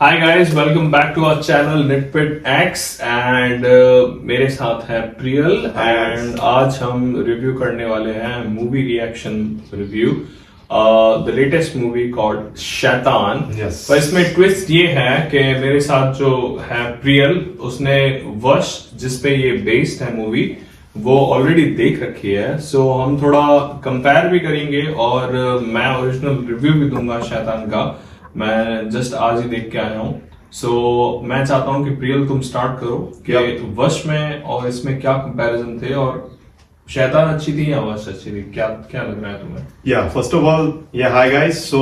Hi guys, welcome back to our channel nitpit X and मेरे साथ है Priyal and आज हम रिव्यू करने वाले हैं movie reaction review the latest movie called शैतान। Yes. पर इसमें ट्विस्ट ये है कि मेरे साथ जो है प्रियल, उसने वश जिसपे ये बेस्ड है मूवी वो ऑलरेडी देख रखी है। सो हम थोड़ा कंपेयर भी करेंगे और मैं ओरिजिनल रिव्यू भी दूंगा शैतान का। मैं जस्ट आज ही देख के आया हूँ। सो मैं चाहता हूँ कि प्रियल तुम स्टार्ट करो कि वश में और इसमें क्या कंपैरिजन थे और शैतान अच्छी थी या वश अच्छी थी, क्या क्या लग रहा है तुम्हें? या first of all hi guys. So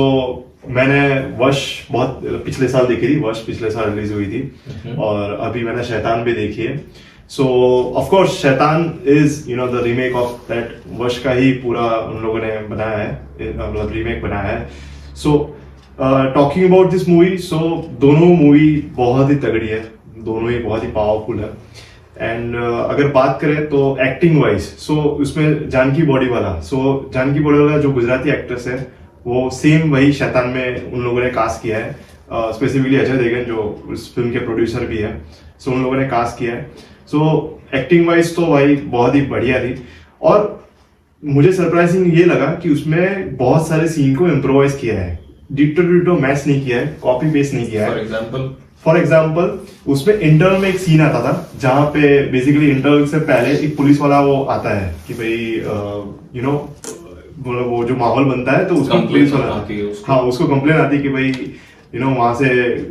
मैंने वश बहुत पिछले साल देखी थी। वश पिछले साल रिलीज हुई थी और अभी मैंने शैतान भी देखी है। सो ऑफ कोर्स शैतान is the remake of that वश का ही पूरा उन लोगों ने बनाया है, मतलब रीमेक बनाया है। So talking about this movie, so दोनों मूवी बहुत ही तगड़ी है, दोनों ही बहुत ही पावरफुल है। एंड अगर बात करें तो एक्टिंग वाइज, सो उसमें जानकी बॉडीवाला, जानकी बॉडीवाला जो गुजराती एक्ट्रेस है वो सेम वही शैतान में उन लोगों ने कास्ट किया है। स्पेसिफिकली अजय देवगन जो उस फिल्म के प्रोड्यूसर भी है, सो उन लोगों ने कास्ट किया है। सो एक्टिंग वाइज तो भाई बहुत ही बढ़िया थी। और मुझे सरप्राइजिंग ये लगा कि उसमें बहुत सारे सीन को इम्प्रोवाइज किया है, डिटो मैच नहीं किया है, कॉपी पेस्ट नहीं किया है। फॉर एग्जाम्पल उसमें इंटरवल में एक सीन आता था जहां पे बेसिकली इंटरवल से पहले एक पुलिस वाला वो आता है कि भाई वो जो माहौल बनता है तो उसको पुलिस वाला हाँ उसको कंप्लेन आती है कि भाई वहां से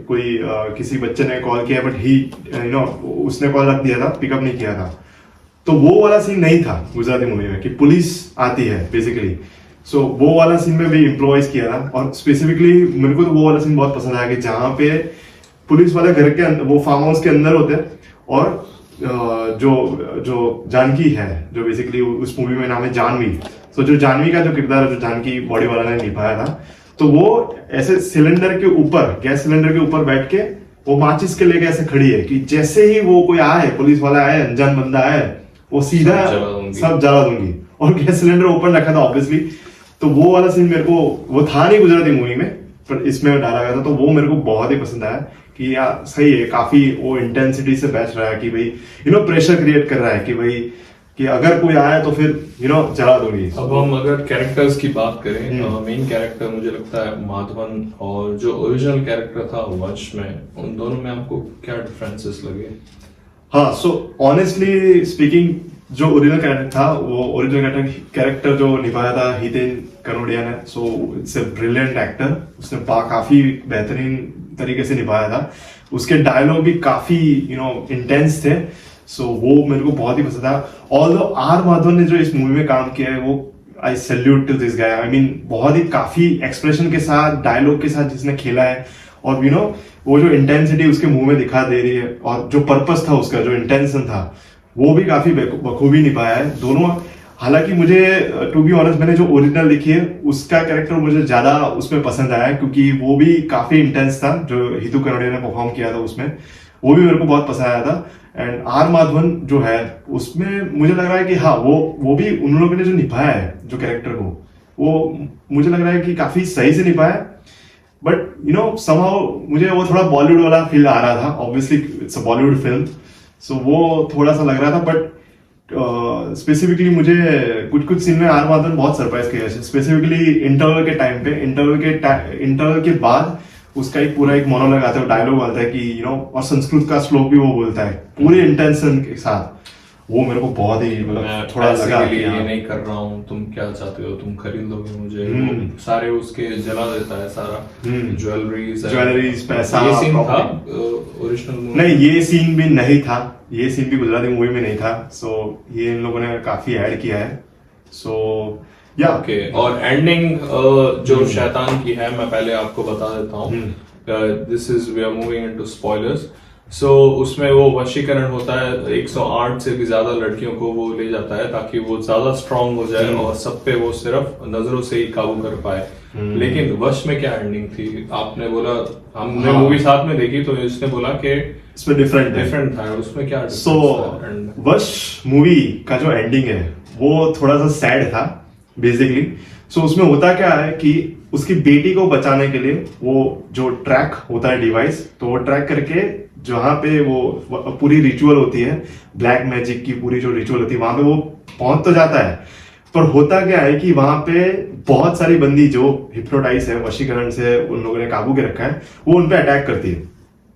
कोई किसी बच्चे ने कॉल किया बट ही उसने कॉल रख दिया था, पिकअप नहीं किया था। तो वो वाला सीन नहीं था गुजराती मूवी में कि पुलिस आती है बेसिकली। सो वो वाला सीन में भी इम्प्रोवाइज किया था और स्पेसिफिकली मेरे को तो वो वाला सीन बहुत पसंद आया कि जहां पे पुलिस वाले घर के वो फार्म हाउस के अंदर होते हैं और जो जानकी है, जो बेसिकली उस मूवी में नाम है जानवी। सो जो जानवी का जो किरदार है, जो जानकी बॉडी वाला ने निभाया था, तो वो ऐसे सिलेंडर के ऊपर, गैस सिलेंडर के ऊपर बैठ के वो माचिस के लेके ऐसे खड़ी है कि जैसे ही वो कोई आए, पुलिस वाला आए, अनजान बंदा आए, वो सीधा सब जला दूंगी। और गैस सिलेंडर ओपन रखा था ऑब्वियसली। तो वो वाला सीन मेरे को, वो था नहीं गुजराती मूवी में पर इसमें डाला गया था, तो वो मेरे को बहुत ही पसंद आया कि यार सही है, काफी वो इंटेंसिटी से बैच रहा है कि भाई प्रेशर क्रिएट कर रहा है कि भाई कि अगर कोई आया तो फिर जला दूंगी। अब हम अगर कैरेक्टर्स की बात करें, मेन कैरेक्टर मुझे लगता है माधवन और जो ओरिजिनल कैरेक्टर था वंश में, उन दोनों में आपको क्या डिफरेंसेस लगे? हाँ, सो ऑनेस्टली स्पीकिंग जो ओरिजिनल कैरेक्टर था, वो ओरिजिनल कैरेक्टर जो निभाया था हितेन कनोडिया ने, so it's a brilliant actor. उसने काफी बेहतरीन तरीके से निभाया था। उसके डायलॉग भी काफी इंटेंस थे। सो वो मेरे को बहुत ही पसंद आया। ऑल्दो आर माधवन ने जो इस मूवी में काम किया है, वो I salute to this guy. I mean बहुत ही काफी एक्सप्रेशन के साथ, डायलॉग के साथ जिसने खेला है और वो जो इंटेंसिटी उसके मुंह में दिखा दे रही है और जो पर्पस था उसका, जो इंटेंशन था, वो भी काफी बखूबी निभाया है दोनों। हालांकि मुझे टू बी ऑनेस्ट, मैंने जो ओरिजिनल लिखी है उसका कैरेक्टर मुझे ज्यादा उसमें पसंद आया क्योंकि वो भी काफी इंटेंस था। जो हितू कनोडिया ने परफॉर्म किया था उसमें, वो भी मेरे को बहुत पसंद आया था। एंड आर माधवन जो है उसमें मुझे लग रहा है कि हाँ वो भी उन लोगों ने जो निभाया है जो कैरेक्टर को, वो मुझे लग रहा है कि काफी सही से निभाया। बट समहाउ मुझे वो थोड़ा बॉलीवुड वाला फील आ रहा था। Obviously it's a Bollywood film, so वो थोड़ा सा लग रहा था। बट स्पेसिफिकली मुझे कुछ सीन में आर माधवन बहुत सरप्राइज किया, स्पेसिफिकली इंटरवल के टाइम पे, इंटरवल के बाद उसका एक पूरा एक मोनोलॉग आता है, डायलॉग आता है कि और संस्कृत का श्लोक भी वो बोलता है पूरे इंटेंशन के साथ। वो मेरे को बहुत ही थोड़ा लगा कि ये नहीं कर रहा हूँ, तुम क्या चाहते हो, तुम खरीद लोगे मुझे, सारे उसके जला देता है सारा, ज्वेलरीज पैसा। ये सीन था ओरिजिनल? नहीं, ये सीन भी नहीं था, ये सीन भी गुजराती मूवी में नहीं था। सो ये इन लोगों ने काफी ऐड किया है। सो या ओके। और एंडिंग जो शैतान की है, मैं पहले आपको बता देता हूँ। This is we are moving into spoilers. So उसमें वो वशीकरण होता है, 108 से भी ज्यादा लड़कियों को वो ले जाता है ताकि वो ज्यादा स्ट्रांग हो जाए और सब पे वो सिर्फ नजरों से ही काबू कर पाए। लेकिन वश में क्या एंडिंग थी? आपने बोला, हमने मूवी साथ में देखी तो इसने बोला कि इसमें डिफरेंट था, उसमें क्या? सो वश मूवी का जो एंडिंग है वो थोड़ा सा सैड था बेसिकली। सो उसमें होता क्या है कि उसकी बेटी को बचाने के लिए वो जो ट्रैक होता है डिवाइस, तो वो ट्रैक करके जहां पे वो पूरी रिचुअल होती है, ब्लैक मैजिक की पूरी जो रिचुअल होती है, वहां पे वो पहुंच तो जाता है, पर होता क्या है कि वहां पे बहुत सारी बंदी जो हिप्नोटाइज है, वशीकरण से उन लोगों ने काबू के रखा है, वो उन पे अटैक करती है।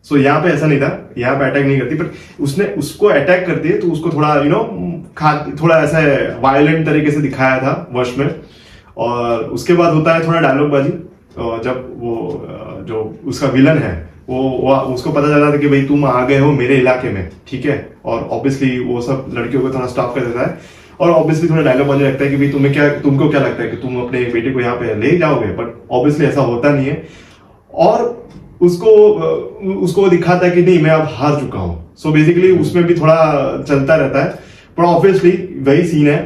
सो यहाँ पे ऐसा नहीं था, यहाँ पे अटैक नहीं करती, पर उसने उसको अटैक करती है तो उसको थोड़ा थोड़ा ऐसा वायलेंट तरीके से दिखाया था वश में। और उसके बाद होता है थोड़ा डायलॉग बाजी, जब वो जो उसका विलन है वो उसको पता चला था कि भाई तुम आ गए हो मेरे इलाके में, ठीक है, और ऑब्वियसली वो सब लड़कियों को थोड़ा स्टॉप कर देता है, और ऑब्वियसली थोड़ा डायलॉग बाजी लगता है कि भाई तुमको क्या लगता है कि तुम अपने बेटे को यहाँ पे ले जाओगे, बट ऑब्वियसली ऐसा होता नहीं है, और उसको दिखाता है कि नहीं मैं अब हार चुका हूं। सो बेसिकली उसमें भी थोड़ा चलता रहता है, पर ऑब्वियसली वही सीन है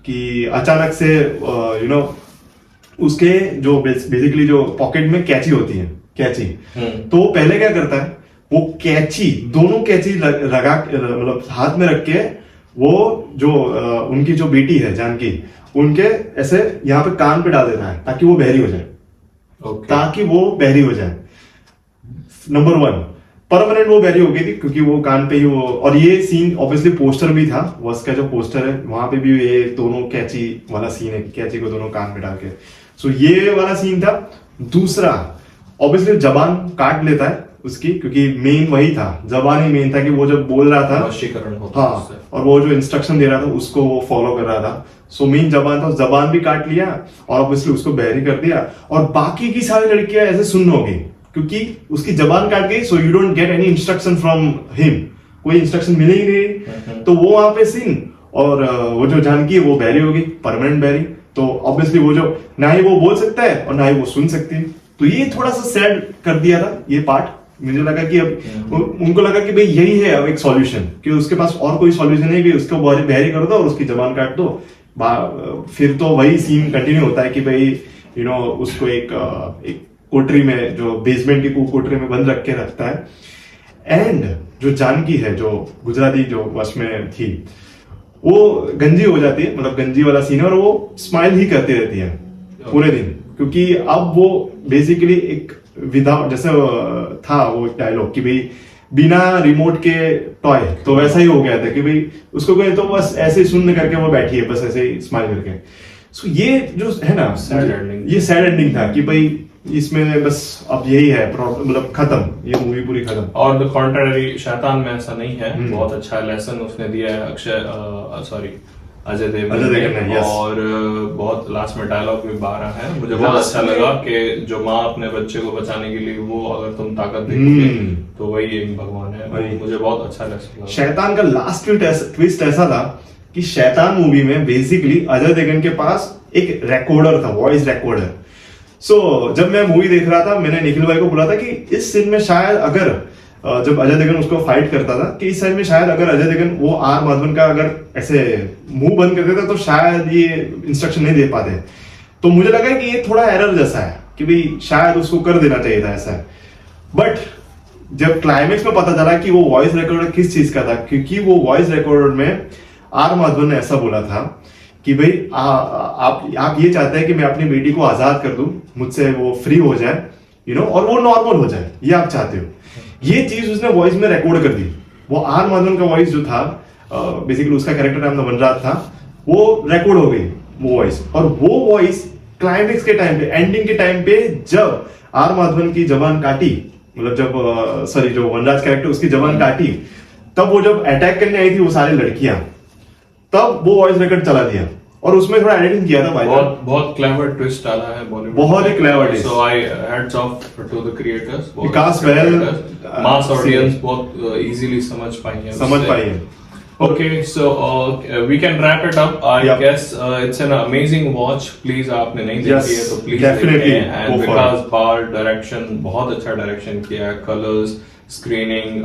कि अचानक से उसके जो बेसिकली जो पॉकेट में कैची होती है, कैची, तो वो पहले क्या करता है, वो कैची दोनों कैची लगा मतलब हाथ में रख के वो जो उनकी जो बेटी है जानकी, उनके ऐसे यहाँ पे कान पे डाल देता है ताकि वो बहरी हो जाए, ताकि वो बहरी हो जाए। नंबर 1 परमानेंट वो बहरी हो गई थी क्योंकि वो कान पे ही वो, और ये सीन ऑब्वियसली पोस्टर भी था, वस का जो पोस्टर है वहां पे भी ये दोनों कैची वाला सीन है, कैची को दोनों कान पे डाल के। सो ये वाला सीन था। दूसरा ऑब्वियसली जबान काट लेता है उसकी, क्योंकि मेन वही था, जबान ही मेन था कि वो जब बोल रहा था वशीकरण होता हाँ, और वो जो इंस्ट्रक्शन दे रहा था उसको वो फॉलो कर रहा था। सो मेन जबान था, जबान भी काट लिया और ऑब्वियसली उसको बहरी कर दिया, और बाकी की सारी लड़कियां ऐसे सुन्न हो गई क्योंकि उसकी जबान काट गई। So you don't get any instruction from him, कोई इंस्ट्रक्शन मिले ही नहीं। तो वो वहां पे सीन, और वो जो जानकी है वो बहरी हो गई, परमानेंट बहरी। तो ऑब्वियसली वो जो ना ही वो बोल सकता है और ना ही वो सुन सकती है, तो ये थोड़ा सा सैड कर दिया था ये पार्ट। मुझे लगा कि अब उनको लगा कि भाई यही है अब एक सॉल्यूशन, कि उसके पास और कोई सॉल्यूशन नहीं कि उसको बहरी कर दो और उसकी जबान काट दो। फिर तो वही सीन कंटिन्यू होता है कि भाई उसको एक कोठरी में, जो बेसमेंट की कोठरी में बंद रख के रखता है। एंड जो जानकी है, जो गुजराती जो वश में थी, वो गंजी हो जाती है, मतलब गंजी वाला सीन है, और वो स्माइल ही करती रहती है पूरे दिन, क्योंकि अब वो बेसिकली एक विदाउट, जैसे था वो एक डायलॉग कि भाई बिना रिमोट के टॉय, तो वैसा ही हो गया था कि भाई उसको कोई तो बस ऐसे सुन करके वो बैठी है, बस ऐसे ही स्माइल करके। सो ये जो है ना ये सैड एंडिंग था कि भाई इसमें बस अब यही है, मतलब खत्म, ये मूवी पूरी खत्म। और द कॉन्ट्ररी शैतान में ऐसा नहीं है, बहुत अच्छा लेसन उसने दिया है अजय देवगन ने, और बहुत लास्ट में डायलॉग भी बारह है। मुझे बहुत अच्छा लगा कि जो माँ अपने बच्चे को बचाने के लिए, वो अगर तुम ताकत देखोगे तो वही एक भगवान है। मुझे बहुत अच्छा लगा। शैतान का लास्ट ट्विस्ट ऐसा था कि शैतान मूवी में बेसिकली अजय देवगन के पास एक रिकॉर्डर था, वॉइस रिकॉर्डर। सो जब मैं मूवी देख रहा था, मैंने निखिल भाई को बोला था कि इस सीन में शायद अगर जब अजय देवगन उसको फाइट करता था, कि इस साइड में शायद अगर अजय देवगन वो आर माधवन का अगर ऐसे मुंह बंद कर देता तो शायद ये इंस्ट्रक्शन नहीं दे पाते। तो मुझे लगा कि ये थोड़ा एरर जैसा है कि भाई शायद उसको कर देना चाहिए था ऐसा। बट जब क्लाइमेक्स में पता चला कि वो वॉइस रिकॉर्डर किस चीज का था, क्योंकि वो वॉइस रिकॉर्डर में आर माधवन ने ऐसा बोला था कि भाई आप ये चाहते हैं कि मैं अपनी बेटी को आजाद कर दूं, मुझसे वो फ्री हो जाए, और वो नॉर्मल हो जाए, ये आप चाहते हो। ये चीज उसने वॉइस में रिकॉर्ड कर दी। वो आर माधवन का वॉइस जो था, बेसिकली उसका कैरेक्टर नाम वनराज था, वो रिकॉर्ड हो गई वो वॉइस। और वो वॉइस क्लाइमेक्स के टाइम पे, एंडिंग के टाइम पे, जब आर माधवन की जबान काटी, मतलब जब जो वनराज कैरेक्टर उसकी जबान काटी, तब वो जब अटैक करने आई थी वो सारी लड़कियां, तब वो वॉइस रिकॉर्ड चला दिया और उसमें थोड़ा एडिटिंग किया था भाई। बहुत क्लेवर ट्विस्ट डाला है बॉलीवुड, बहुत ही clever twist. So I hats off to the creators, Vikas Bahl, mass audience बहुत इजीली समझ पाई है। Okay, so we can wrap it up. I guess it's an amazing watch. Please आपने नहीं देखी है तो please देखें। And because Bal direction, बहुत अच्छा direction किया है, colors, screening,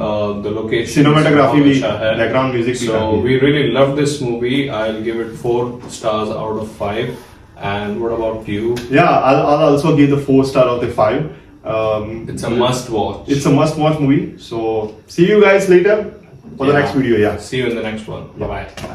the location, cinematography भी, background music भी। So we really love this movie. I'll give it 4 stars out of 5. And what about you? Yeah, I'll also give the 4 star out of 5. It's a must watch. It's a must watch movie. So see you guys later for the next video. Yeah. See you in the next one. Bye bye.